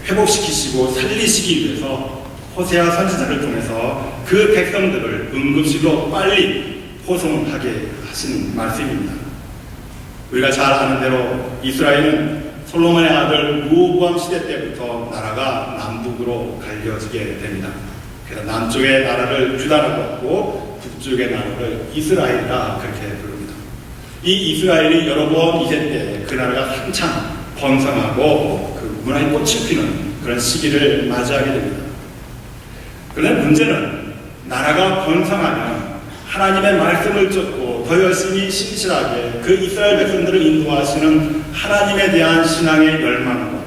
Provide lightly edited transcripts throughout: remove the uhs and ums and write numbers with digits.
회복시키시고 살리시기 위해서 호세아 선지자를 통해서 그 백성들을 응급실로 빨리 포송하게 하신 말씀입니다. 우리가 잘 아는 대로 이스라엘은 솔로몬의 아들 르호보암 시대 때부터 나라가 남북으로 갈려지게 됩니다. 그래서 남쪽의 나라를 유다라고 하고 북쪽의 나라를 이스라엘이라 그렇게 부릅니다. 이 이스라엘이 여로보암 2세 때 그 나라가 한참 번성하고 그 문화의 꽃이 피는 그런 시기를 맞이하게 됩니다. 그런데 문제는 나라가 번성하면 하나님의 말씀을 쫓고 더 열심히 신실하게 그 이스라엘 백성들을 인도하시는 하나님에 대한 신앙의 열망과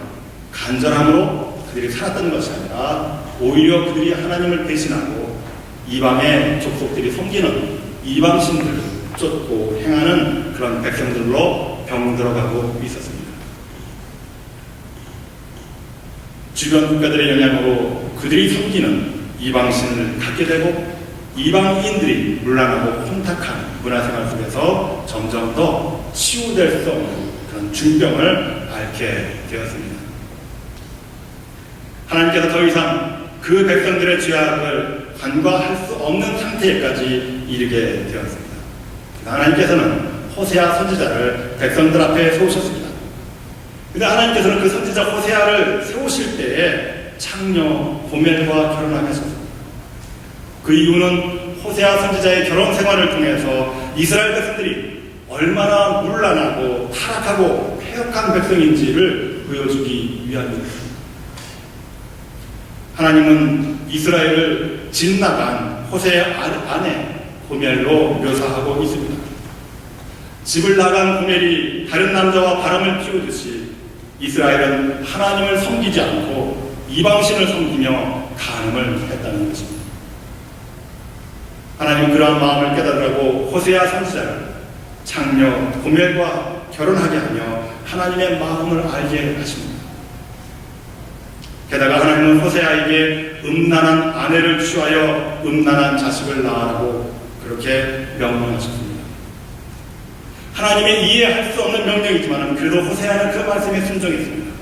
간절함으로 그들이 살았던 것이 아니라 오히려 그들이 하나님을 배신하고 이방의 족속들이 섬기는 이방신들을 쫓고 행하는 그런 백성들로 병들어가고 있었습니다. 주변 국가들의 영향으로 그들이 섬기는 이방신을 갖게 되고 이방인들이 문란하고 혼탁한 문화생활 속에서 점점 더 치유될 수 없는 그런 중병을 앓게 되었습니다. 하나님께서 더 이상 그 백성들의 죄악을 간과할 수 없는 상태까지 이르게 되었습니다. 하나님께서는 호세아 선지자를 백성들 앞에 세우셨습니다. 그런데 하나님께서는 그 선지자 호세아를 세우실 때에 창녀 고멜과 결혼하게 하셨습니다. 그 이유는 호세아 선지자의 결혼 생활을 통해서 이스라엘 백성들이 얼마나 문란하고 타락하고 폐역한 백성인지를 보여주기 위함이었습니다. 하나님은 이스라엘을 진나간 호세의 아내 고멜로 묘사하고 있습니다. 집을 나간 고멜이 다른 남자와 바람을 피우듯이 이스라엘은 하나님을 섬기지 않고 이방신을 섬기며 간음을 했다는 것입니다. 하나님은 그러한 마음을 깨달으라고 호세아 선지자를 창녀 고멜과 결혼하게 하며 하나님의 마음을 알게 하십니다. 게다가 하나님은 호세아에게 음란한 아내를 취하여 음란한 자식을 낳으라고 그렇게 명령하셨습니다. 하나님의 이해할 수 없는 명령이지만 그래도 호세아는 그 말씀에 순종했습니다.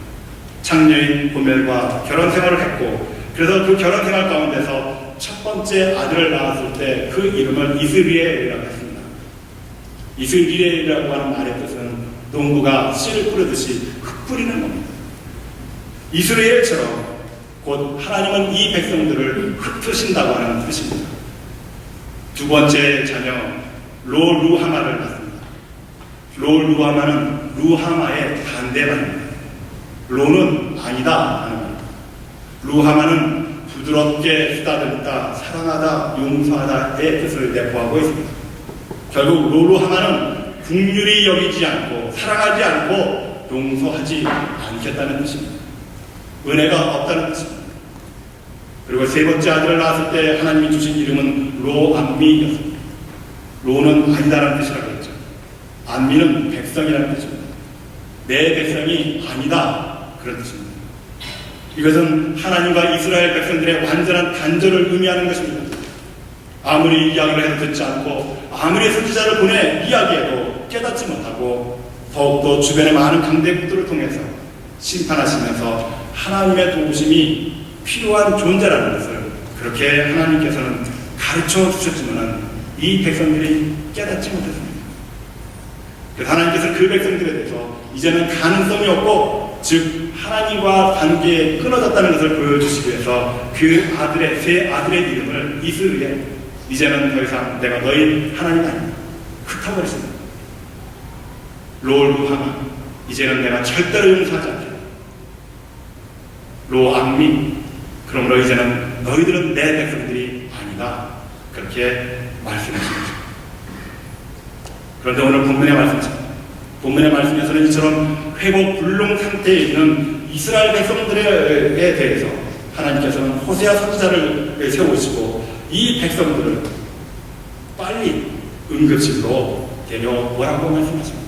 창녀인 고멜과 결혼 생활을 했고 그래서 그 결혼 생활 가운데서 첫 번째 아들을 낳았을 때 그 이름을 이스비엘이라고 했습니다. 이스비엘이라고 하는 말의 뜻은 농부가 씨를 뿌리듯이 흙 뿌리는 겁니다. 이스라엘처럼 곧 하나님은 이 백성들을 흩으신다고 하는 뜻입니다. 두 번째 자녀 르하마를 낳습니다. 르하마는 루하마의 반대말입니다. 로는 아니다 하는 말입니다. 르하마는 부드럽게 쓰다듬다, 사랑하다, 용서하다의 뜻을 내포하고 있습니다. 결국 르하마는 긍휼히 여기지 않고 사랑하지 않고 용서하지 않겠다는 뜻입니다. 은혜가 없다는 뜻입니다. 그리고 세 번째 아들을 낳았을 때 하나님이 주신 이름은 로암미였습니다. 로는 아니다라는 뜻이라고 했죠. 암미는 백성이라는 뜻입니다. 내 백성이 아니다 그런 뜻입니다. 이것은 하나님과 이스라엘 백성들의 완전한 단절을 의미하는 것입니다. 아무리 이야기를 해도 듣지 않고 아무리 선지자를 보내 이야기해도 깨닫지 못하고 더욱더 주변의 많은 강대국들을 통해서 심판하시면서 하나님의 도우심이 필요한 존재라는 것을 그렇게 하나님께서는 가르쳐 주셨지만 이 백성들이 깨닫지 못했습니다. 그래서 하나님께서 그 백성들에 대해서 이제는 가능성이 없고 즉 하나님과 관계에 끊어졌다는 것을 보여주시기 위해서 그 아들의 세 아들의 이름을 이스라엘, 이제는 더 이상 내가 너희 하나님 아닙니다. 흩어버리십니다. 르하마, 이제는 내가 절대로 용서하지 않겠다. 로암미, 그러므로 이제는 너희들은 내 백성들이 아니다. 그렇게 말씀하십니다. 그런데 오늘 본문의 말씀에서는 이처럼 회복 불능 상태에 있는 이스라엘 백성들에 대해서 하나님께서는 호세아 선지자를 세우시고 이 백성들을 빨리 응급실로 데려오라고 말씀하십니다.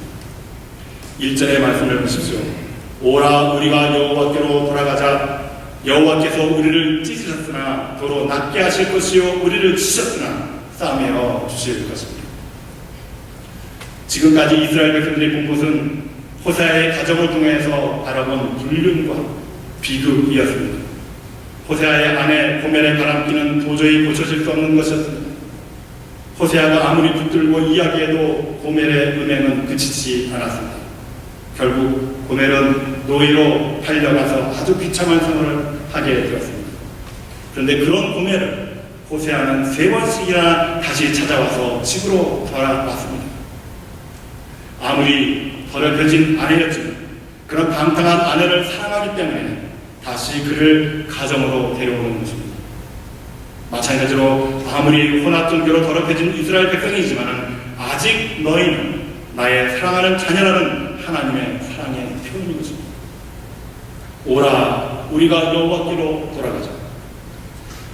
1절의 말씀을 보십시오. 오라 우리가 여호와께로 돌아가자. 여호와께서 우리를 찢으셨으나 도로 낫게 하실 것이요 우리를 치셨으나 싸매어 주실 것입니다. 지금까지 이스라엘 백성들이 본 것은 호세아의 가정을 통해서 바라본 불륜과 비극이었습니다. 호세아의 아내 고멜의 바람기는 도저히 고쳐질 수 없는 것이었습니다. 호세아가 아무리 붙들고 이야기해도 고멜의 음행은 그치지 않았습니다. 결국 고멜은 노예로 팔려가서 아주 비참한 생활을 하게 되었습니다. 그런데 그런 고멜을 호세아는 3번씩이나 다시 찾아와서 집으로 돌아왔습니다. 아무리 더럽혀진 아내였지만 그런 방탕한 아내를 사랑하기 때문에 다시 그를 가정으로 데려오는 것입니다. 마찬가지로 아무리 혼합 종교로 더럽혀진 이스라엘 백성이지만 아직 너희는 나의 사랑하는 자녀라는 하나님의 사랑의 표현인 것입니다. 오라 우리가 여호와께로 돌아가자.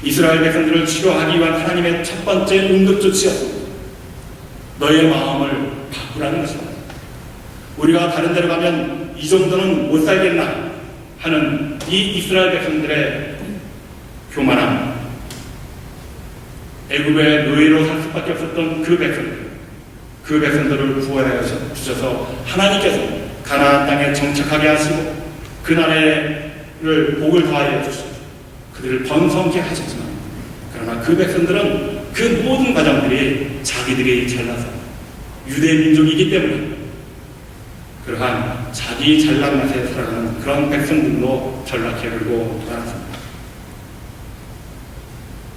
이스라엘 백성들을 치료하기 위한 하나님의 첫 번째 응급조치였습니다. 너의 마음을 바꾸라는 것입니다. 우리가 다른 데로 가면 이 정도는 못 살겠나 하는 이 이스라엘 백성들의 교만함, 애굽의 노예로 살 수밖에 없었던 그 백성들을 구원하여 주셔서 하나님께서 가나안 땅에 정착하게 하시고 그 나라를 복을 더하여 주시고 그들을 번성케 하셨지만 그러나 그 백성들은 그 모든 과정들이 자기들이 잘나서 유대 민족이기 때문에 그러한 자기 잘난 맛에 살아가는 그런 백성들로 전락해 버리고 말았습니다.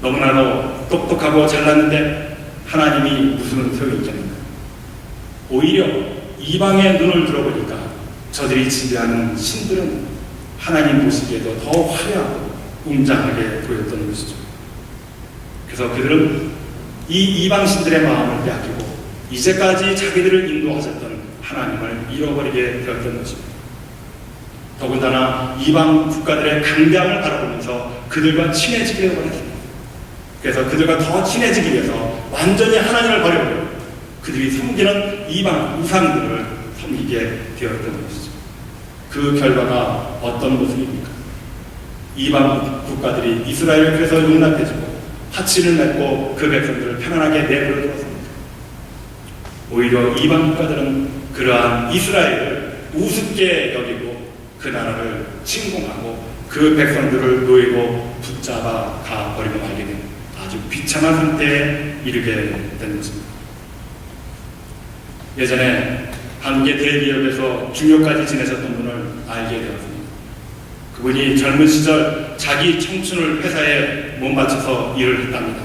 너무나도 똑똑하고 잘났는데 하나님이 무슨 소용이 있겠는가. 오히려 이방의 눈을 들어보니까 저들이 지배하는 신들은 하나님 보시기에도 더 화려하고 웅장하게 보였던 것이죠. 그래서 그들은 이 이방 신들의 마음을 빼앗기고 이제까지 자기들을 인도하셨던 하나님을 잃어버리게 되었던 것입니다. 더군다나 이방 국가들의 강대함을 바라보면서 그들과 친해지게 원했습니다. 그래서 그들과 더 친해지기 위해서 완전히 하나님을 버려버리고 그들이 섬기는 이방 우상들을 섬기게 되었던 것이죠. 그 결과가 어떤 모습입니까? 이방 국가들이 이스라엘을 그래서 용납해주고 화친을 맺고 그 백성들을 편안하게 내버려 두었습니다. 오히려 이방 국가들은 그러한 이스라엘을 우습게 여기고 그 나라를 침공하고 그 백성들을 노예로 붙잡아 가버리고 말게 된 아주 비참한 상태에 이르게 된 것입니다. 예전에 한국의 대기업에서 중요까지 지내셨던 분을 알게 되었습니다. 그분이 젊은 시절 자기 청춘을 회사에 못 바쳐서 일을 했답니다.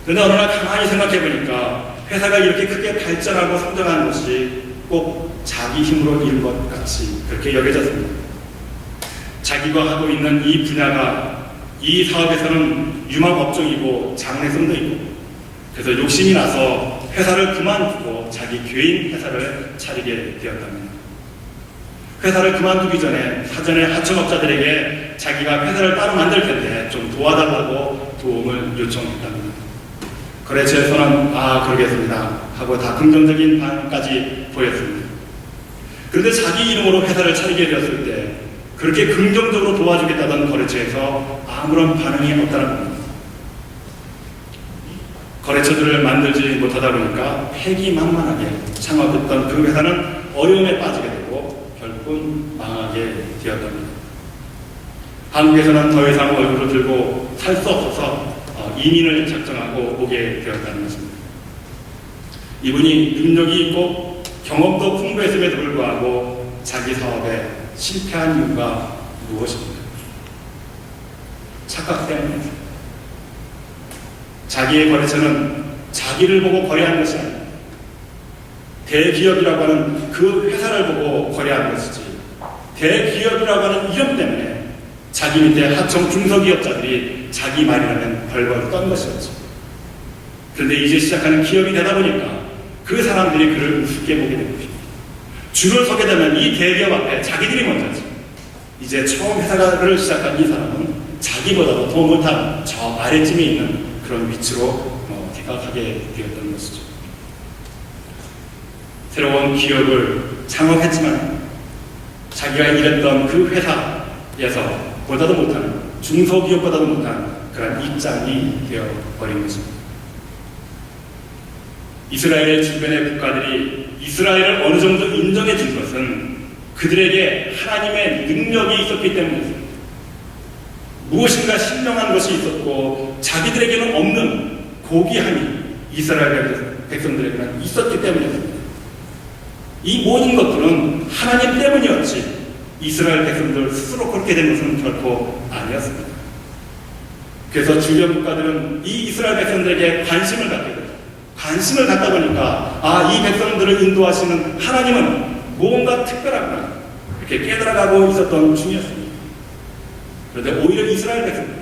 그런데 어느 날 가만히 생각해보니까 회사가 이렇게 크게 발전하고 성장하는 것이 꼭 자기 힘으로 이룬 것 같이 그렇게 여겨졌습니다. 자기가 하고 있는 이 분야가 이 사업에서는 유망업종이고 장래성도 있고 그래서 욕심이 나서 회사를 그만두고 자기 개인 회사를 차리게 되었답니다. 회사를 그만두기 전에 사전에 하청업자들에게 자기가 회사를 따로 만들 텐데 좀 도와달라고 도움을 요청했답니다. 거래처에서는 그러겠습니다 하고 다 긍정적인 반응까지 보였습니다. 그런데 자기 이름으로 회사를 차리게 되었을 때 그렇게 긍정적으로 도와주겠다던 거래처에서 아무런 반응이 없다는 겁니다. 거래처들을 만들지 못하다 보니까 패기만만하게 창업했던 그 회사는 어려움에 빠지게 되고 결국은 망하게 되었답니다. 한국에서는 더 이상 얼굴을 들고 살 수 없어서 이민을 작정하고 오게 되었다는 것입니다. 이분이 능력이 있고 경험도 풍부했음에도 불구하고 자기 사업에 실패한 이유가 무엇입니까? 착각 때문입니다. 자기의 거래처는 자기를 보고 거래하는 것이 아닙니다. 대기업이라고 하는 그 회사를 보고 거래하는 것이지 대기업이라고 하는 이름 때문에 자기 밑에 하청 중소기업자들이 자기 말이라면 벌벌 떤 것이었죠. 그런데 이제 시작하는 기업이 되다 보니까 그 사람들이 그를 우습게 보게 된 것입니다. 줄을 서게 되면 이 대기업 앞에 자기들이 먼저지. 이제 처음 회사를 시작한 이 사람은 자기보다도 더 못한 저 아래쯤에 있는 그런 위치로 생각하게 되었던 것이죠. 새로운 기업을 창업했지만 자기가 일했던 그 회사에서 보다도 못한 중소기업보다도 못한 그런 입장이 되어버린 것입니다. 이스라엘의 주변의 국가들이 이스라엘을 어느 정도 인정해 준 것은 그들에게 하나님의 능력이 있었기 때문이었습니다. 무엇인가 신령한 것이 있었고 자기들에게는 없는 고귀함이 이스라엘 백성들에게는 있었기 때문이었습니다. 이 모든 것들은 하나님 때문이었지 이스라엘 백성들 스스로 그렇게 된 것은 결코 아니었습니다. 그래서 주변 국가들은 이 이스라엘 백성들에게 관심을 갖게 되죠. 관심을 갖다 보니까 이 백성들을 인도하시는 하나님은 뭔가 특별하구나 이렇게 깨달아가고 있었던 중이었습니다. 그런데 오히려 이스라엘 백성들은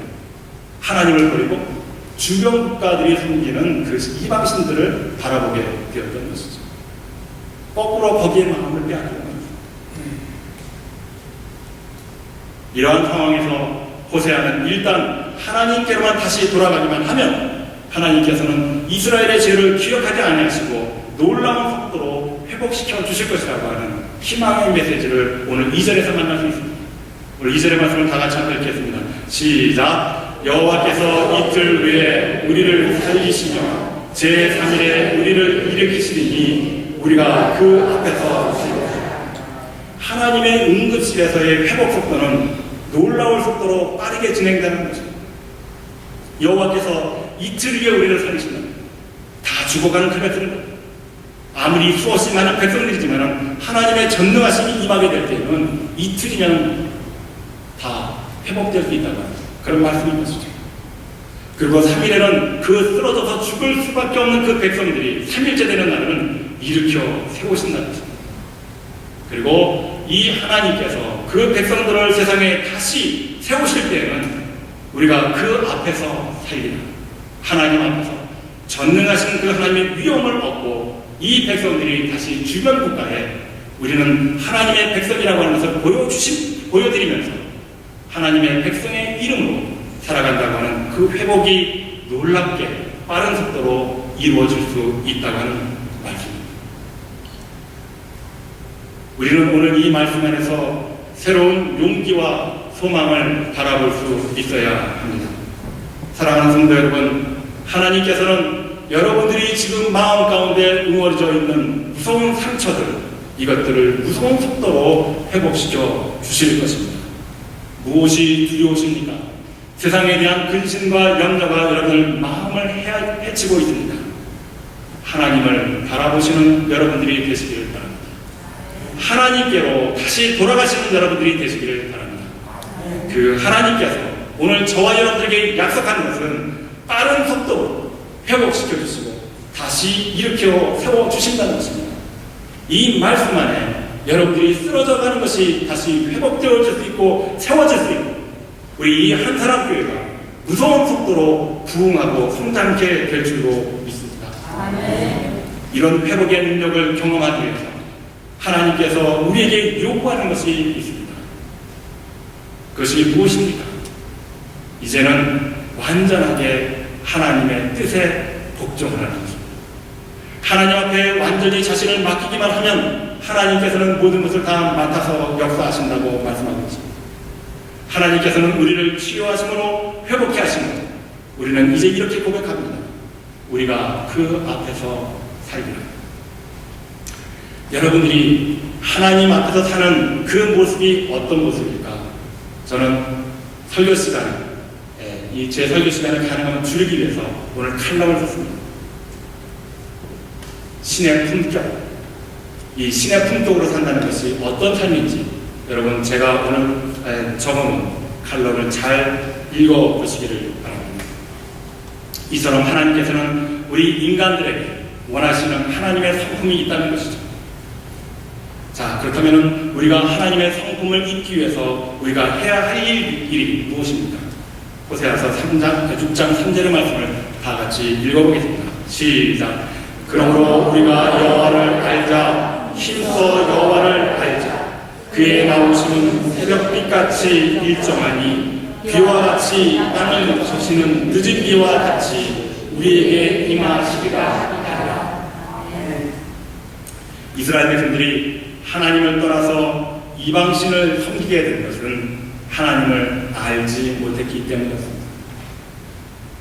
하나님을 버리고 주변 국가들이 섬기는 그 이방신들을 바라보게 되었던 것이죠. 거꾸로 거기에 마음을 빼앗기는 것입니다. 이러한 상황에서 호세아는 일단 하나님께로만 다시 돌아가기만 하면 하나님께서는 이스라엘의 죄를 기억하지 아니하시고 놀라운 속도로 회복시켜 주실 것이라고 하는 희망의 메시지를 오늘 2절에서 만날 수 있습니다. 오늘 2절의 말씀을 다 같이 한번 읽겠습니다. 시작! 여호와께서 이틀 후에 우리를 살리시며 제3일에 우리를 일으키시리니 우리가 그 앞에서 하나님의 응급실에서의 회복 속도는 놀라울 속도로 빠르게 진행되는 것입니다. 여호와께서 이틀 후에 우리를 살리신다. 다 죽어가는 그 백성들, 아무리 수없이 많은 백성들이지만 하나님의 전능하심이 임하게 될 때는 이틀이면 다 회복될 수 있다고 합니다. 그런 말씀인 것이죠. 그리고 3일에는 그 쓰러져서 죽을 수밖에 없는 그 백성들이 3일째 되는 날은 일으켜 세우신다는 것입니다. 그리고 이 하나님께서 그 백성들을 세상에 다시 세우실 때에는 우리가 그 앞에서 살리라. 하나님 앞에서 전능하신 그 하나님의 위엄을 얻고 이 백성들이 다시 주변 국가에 우리는 하나님의 백성이라고 하는 것을 보여드리면서 하나님의 백성의 이름으로 살아간다고 하는 그 회복이 놀랍게 빠른 속도로 이루어질 수 있다고 하는 말씀입니다. 우리는 오늘 이 말씀 안에서 새로운 용기와 소망을 바라볼 수 있어야 합니다. 사랑하는 성도 여러분, 하나님께서는 여러분들이 지금 마음 가운데 응어리져 있는 무서운 상처들, 이것들을 무서운 속도로 회복시켜 주실 것입니다. 무엇이 두려우십니까? 세상에 대한 근심과 염려가 여러분의 마음을 해치고 있습니다. 하나님을 바라보시는 여러분들이 되시기를 바랍니다. 하나님께로 다시 돌아가시는 여러분들이 되시기를 바랍니다. 그 하나님께서 오늘 저와 여러분들에게 약속한 것은 빠른 속도로 회복시켜 주시고 다시 일으켜 세워 주신다는 것입니다. 이 말씀 안에 여러분들이 쓰러져 가는 것이 다시 회복되어질 수 있고 세워질 수 있고 우리 이 한사람 교회가 무서운 속도로 부흥하고 성장케 될 줄로 믿습니다. 이런 회복의 능력을 경험하기 위해서 하나님께서 우리에게 요구하는 것이 있습니다. 그것이 무엇입니까? 이제는 완전하게 하나님의 뜻에 복종하라는 것입니다. 하나님 앞에 완전히 자신을 맡기기만 하면 하나님께서는 모든 것을 다 맡아서 역사하신다고 말씀하고 있습니다. 하나님께서는 우리를 치유하심으로 회복케 하심으로 우리는 이제 이렇게 고백합니다. 우리가 그 앞에서 살기를. 여러분들이 하나님 앞에서 사는 그 모습이 어떤 모습일까? 저는 설교 시간에 제 설교 시간을 가능하면 줄이기 위해서 오늘 칼럼을 썼습니다. 신의 품격, 이 신의 품격으로 산다는 것이 어떤 삶인지 여러분 제가 오늘 적어놓은 칼럼을 잘 읽어보시기를 바랍니다. 이처럼 하나님께서는 우리 인간들에게 원하시는 하나님의 성품이 있다는 것이죠. 자, 그렇다면 우리가 하나님의 성품을 입기 위해서 우리가 해야 할 일이 무엇입니까? 호세아서 6장 3절의 말씀을 다 같이 읽어보겠습니다. 시작. 그러므로 우리가 여호와를 알자. 힘써 여호와를 알자. 그의 나오심은 새벽빛같이 일정하니 비와 같이 땅을 적시는 늦은 비와 같이 우리에게 임하시리라 하리라. 이스라엘 백성들이 하나님을 떠나서 이방신을 섬기게 된 것은 하나님을 알지 못했기 때문이었습니다.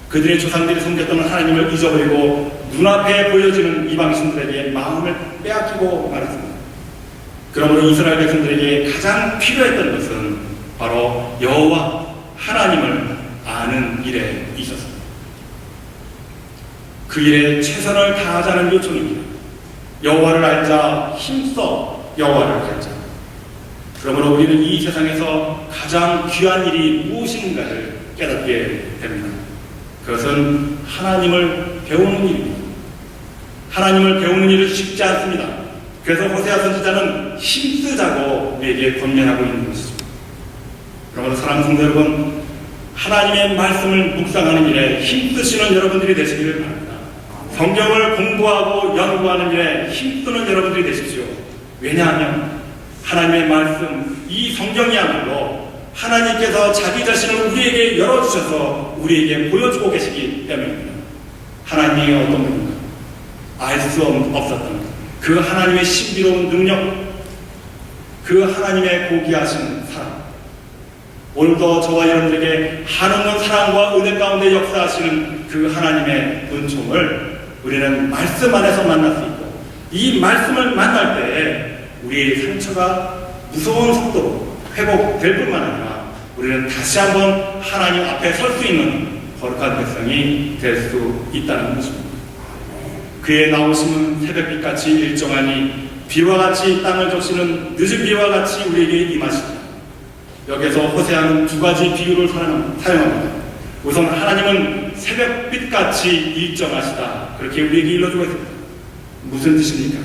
그들의 조상들이 섬겼던 하나님을 잊어버리고 눈앞에 보여지는 이방신들에게 마음을 빼앗기고 말았습니다. 그러므로 이스라엘 백성들에게 가장 필요했던 것은 바로 여호와 하나님을 아는 일에 있었습니다. 그 일에 최선을 다하자는 요청입니다. 여호와를 알자, 힘써 여호와를 알자. 그러므로 우리는 이 세상에서 가장 귀한 일이 무엇인가를 깨닫게 됩니다. 그것은 하나님을 배우는 일입니다. 하나님을 배우는 일은 쉽지 않습니다. 그래서 호세아 선지자는 힘쓰자고 우리에게 권면하고 있는 것이죠. 그러므로 사랑하는 성도 여러분, 하나님의 말씀을 묵상하는 일에 힘쓰시는 여러분들이 되시기를 바랍니다. 성경을 공부하고 연구하는 일에 힘쓰는 여러분들이 되십시오. 왜냐하면 하나님의 말씀, 이 성경이야말로 하나님께서 자기 자신을 우리에게 열어주셔서 우리에게 보여주고 계시기 때문입니다. 하나님이 어떤 분인가? 알 수 없었던 그 하나님의 신비로운 능력, 그 하나님의 고귀하신 사랑, 오늘도 저와 여러분들에게 한없는 사랑과 은혜 가운데 역사하시는 그 하나님의 은총을 우리는 말씀 안에서 만날 수 있고, 이 말씀을 만날 때에 우리의 상처가 무서운 속도로 회복될 뿐만 아니라 우리는 다시 한번 하나님 앞에 설 수 있는 거룩한 백성이 될 수 있다는 것입니다. 그의 나오심은 새벽빛같이 일정하니 비와 같이 땅을 적시는 늦은 비와 같이 우리에게 임하시다. 여기서 호세아는 두 가지 비유를 사용합니다. 우선 하나님은 새벽빛같이 일정하시다. 그렇게 우리에게 일러주고 있습니다. 무슨 뜻입니까?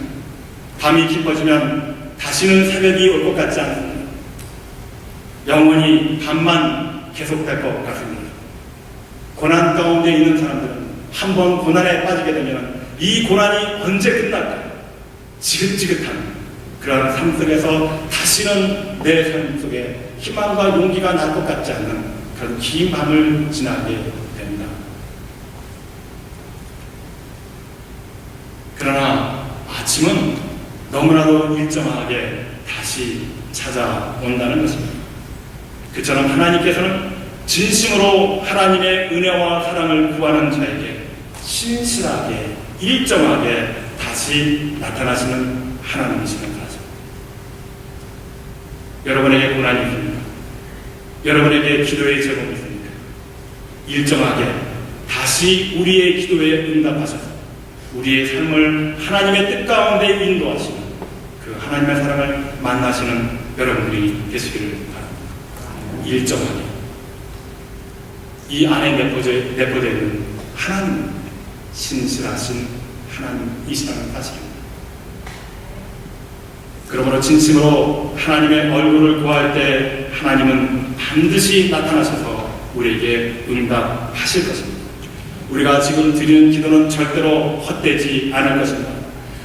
밤이 깊어지면 다시는 새벽이 올 것 같지 않습니다. 영원히 밤만 계속될 것 같습니다. 고난 가운데 있는 사람들은 한번 고난에 빠지게 되면 이 고난이 언제 끝날까? 지긋지긋한 그런 삶 속에서 다시는 내 삶 속에 희망과 용기가 날 것 같지 않는 그런 긴 밤을 지나게 됩니다. 그러나 아침은 너무나도 일정하게 다시 찾아온다는 것입니다. 그처럼 하나님께서는 진심으로 하나님의 은혜와 사랑을 구하는 자에게 신실하게 일정하게 다시 나타나시는 하나님이시는 거죠. 여러분에게 고난이 있습니까? 여러분에게 기도의 제목이 있습니까? 일정하게 다시 우리의 기도에 응답하셔서 우리의 삶을 하나님의 뜻 가운데 인도하시는 그 하나님의 사랑을 만나시는 여러분들이 되시기를 바랍니다. 일정하게 이 안에 내포되어 있는 하나님, 신실하신 하나님이시라는 사실입니다. 그러므로 진심으로 하나님의 얼굴을 구할 때 하나님은 반드시 나타나셔서 우리에게 응답하실 것입니다. 우리가 지금 드리는 기도는 절대로 헛되지 않을 것입니다.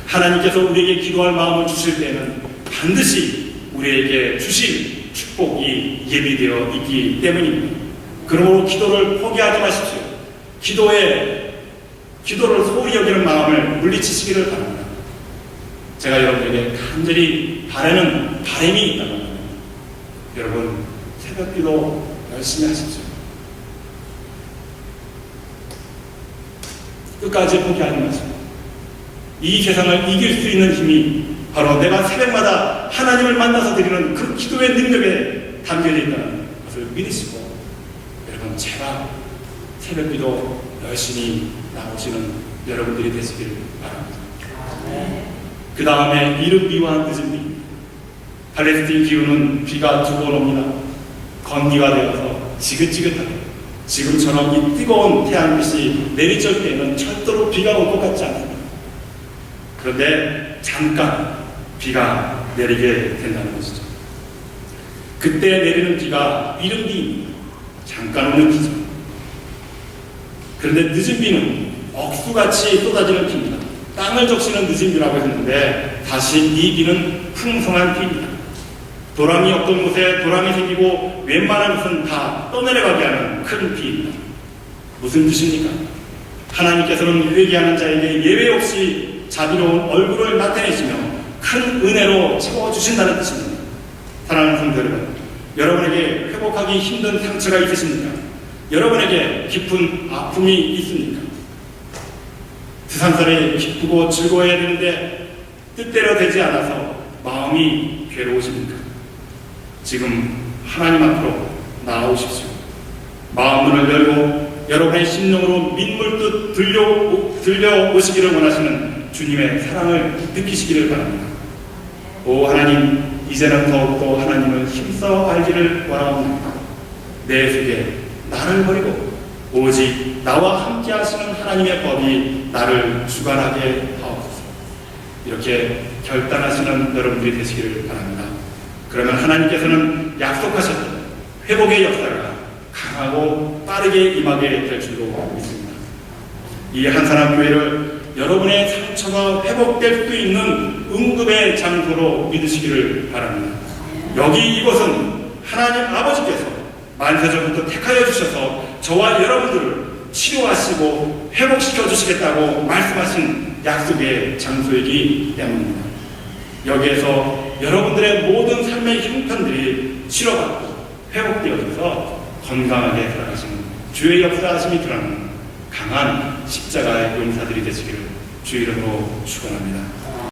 하나님께서 우리에게 기도할 마음을 주실 때는 반드시 우리에게 주실 축복이 예비되어 있기 때문입니다. 그러므로 기도를 포기하지 마십시오. 기도를 소홀히 여기는 마음을 물리치시기를 바랍니다. 제가 여러분에게 간절히 바라는 바람이 있다면 여러분 새벽기도 열심히 하십시오. 끝까지 포기하지 마시고 이 세상을 이길 수 있는 힘이 바로 내가 새벽마다 하나님을 만나서 드리는 그 기도의 능력에 담겨져 있다는 것을 믿으시고 여러분 제발 새벽기도 열심히 나오시는 여러분들이 되시길 바랍니다. 그 다음에 이른 비와 늦은 비. 팔레스틴 기후는 비가 두 번 옵니다. 건기가 되어서 지긋지긋하게 지금처럼 이 뜨거운 태양빛이 내리쬐을 때에는 절대로 비가 올 것 같지 않습니다. 그런데 잠깐 비가 내리게 된다는 것이죠. 그때 내리는 비가 이른 비입니다. 잠깐 오는 비죠. 그런데 늦은 비는 억수같이 쏟아지는 비입니다. 땅을 적시는 늦은 비라고 했는데 다시 이 비는 풍성한 비입니다. 도람이 없던 곳에 도람이 생기고 웬만한 것은 다 떠내려가게 하는 큰 비입니다. 무슨 뜻입니까? 하나님께서는 회개하는 자에게 예외 없이 자비로운 얼굴을 나타내시며 큰 은혜로 채워주신다는 뜻입니다. 사랑하는 성도 여러분, 여러분에게 회복하기 힘든 상처가 있으십니까? 여러분에게 깊은 아픔이 있습니까? 세상살이 기쁘고 즐거워야 되는데 뜻대로 되지 않아서 마음이 괴로우십니까? 지금 하나님 앞으로 나아오십시오. 마음문을 열고 여러분의 심령으로 민물뜻 들려오시기를 원하시는 주님의 사랑을 느끼시기를 바랍니다. 오 하나님, 이제는 더욱더 하나님을 힘써 알기를 원하옵나이다. 내 속에 나를 버리고 오직 나와 함께 하시는 하나님의 법이 나를 주관하게 하옵소서. 이렇게 결단하시는 여러분들이 되시기를 바랍니다. 그러면 하나님께서는 약속하셨던 회복의 역사가 강하고 빠르게 임하게 될 줄로 믿습니다. 이 한사람 교회를 여러분의 상처가 회복될 수 있는 응급의 장소로 믿으시기를 바랍니다. 여기 이곳은 하나님 아버지께서 만세전부터 택하여 주셔서 저와 여러분들을 치료하시고 회복시켜 주시겠다고 말씀하신 약속의 장소이기 때문입니다. 여기에서 여러분들의 모든 삶의 형편들이 치료받고 회복되어져서 건강하게 살아가시는 주의 역사하심이 드러나는 강한 십자가의 용사들이 되시기를 주의 이름으로 축원합니다.